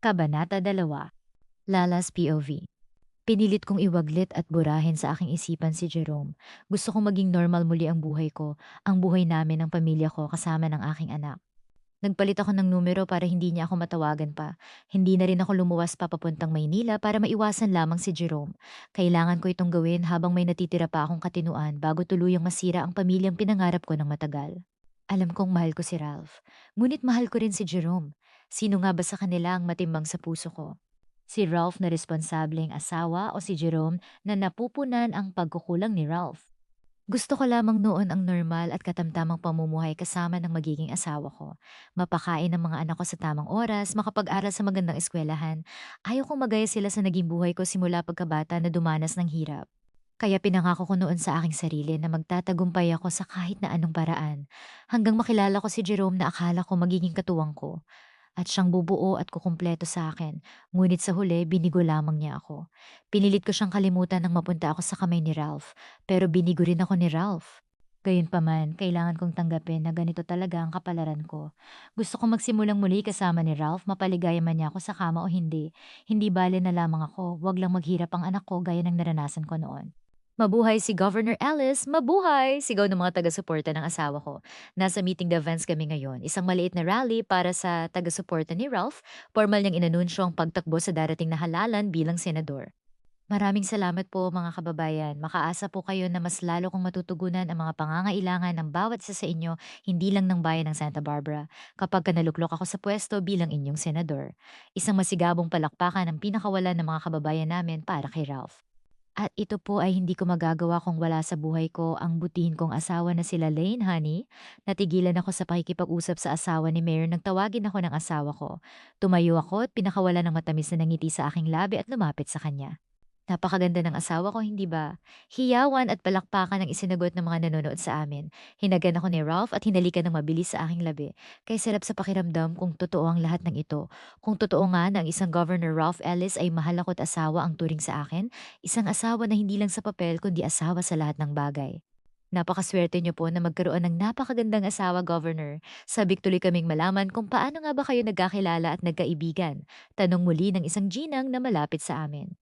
Kabanata 2, Lala's POV. Pinilit kong iwaglit at burahin sa aking isipan si Jerome. Gusto kong maging normal muli ang buhay ko, ang buhay namin ng pamilya ko kasama ng aking anak. Nagpalit ako ng numero para hindi niya ako matawagan pa. Hindi na rin ako lumuwas pa papuntang Maynila para maiwasan lamang si Jerome. Kailangan ko itong gawin habang may natitira pa akong katinuan bago tuluyang masira ang pamilyang pinangarap ko ng matagal. Alam kong mahal ko si Ralph, ngunit mahal ko rin si Jerome. Sino nga ba sa kanila ang matimbang sa puso ko? Si Ralph na responsableng asawa o si Jerome na napupunan ang pagkukulang ni Ralph? Gusto ko lamang noon ang normal at katamtamang pamumuhay kasama ng magiging asawa ko. Mapakain ang mga anak ko sa tamang oras, makapag-aral sa magandang eskwelahan. Ayaw kong magaya sila sa naging buhay ko simula pagkabata na dumanas ng hirap. Kaya pinangako ko noon sa aking sarili na magtatagumpay ako sa kahit na anong paraan. Hanggang makilala ko si Jerome na akala ko magiging katuwang ko. At siyang bubuo at kukumpleto sa akin. Ngunit sa huli, binigo lamang niya ako. Pinilit ko siyang kalimutan nang mapunta ako sa kamay ni Ralph. Pero binigo rin ako ni Ralph. Gayunpaman, kailangan kong tanggapin na ganito talaga ang kapalaran ko. Gusto kong magsimulang muli kasama ni Ralph, mapaligaya man niya ako sa kama o hindi. Hindi bale na lamang ako, wag lang maghirap ang anak ko gaya ng naranasan ko noon. Mabuhay si Governor Alice! Mabuhay! Sigaw ng mga taga-suporta ng asawa ko. Nasa meeting the events kami ngayon. Isang maliit na rally para sa taga-suporta ni Ralph. Formal niyang inanunsyo ang pagtakbo sa darating na halalan bilang senador. Maraming salamat po mga kababayan. Makaasa po kayo na mas lalo kong matutugunan ang mga pangangailangan ng bawat isa sa inyo, hindi lang ng bayan ng Santa Barbara, kapag naluklok ako sa pwesto bilang inyong senador. Isang masigabong palakpakan ang pinakawalan ng mga kababayan namin para kay Ralph. At ito po ay hindi ko magagawa kung wala sa buhay ko ang butihin kong asawa na sila Lane, honey. Natigilan ako sa pakikipag-usap sa asawa ni Mayor nang tawagin ako ng asawa ko. Tumayo ako at pinakawala ng matamis na ngiti sa aking labi at lumapit sa kanya. Napakaganda ng asawa ko, hindi ba? Hiyawan at palakpakan ang isinagot ng mga nanonood sa amin. Hinagan ako ni Ralph at hinalikan ng mabilis sa aking labi. Kay sarap sa pakiramdam kung totoo ang lahat ng ito. Kung totoo nga na ang isang Governor Ralph Ellis ay mahal ako't asawa ang turing sa akin, isang asawa na hindi lang sa papel kundi asawa sa lahat ng bagay. Napakaswerte niyo po na magkaroon ng napakagandang asawa, Governor. Sabik tuloy kaming malaman kung paano nga ba kayo nagkakilala at nagkaibigan. Tanong muli ng isang ginang na malapit sa amin.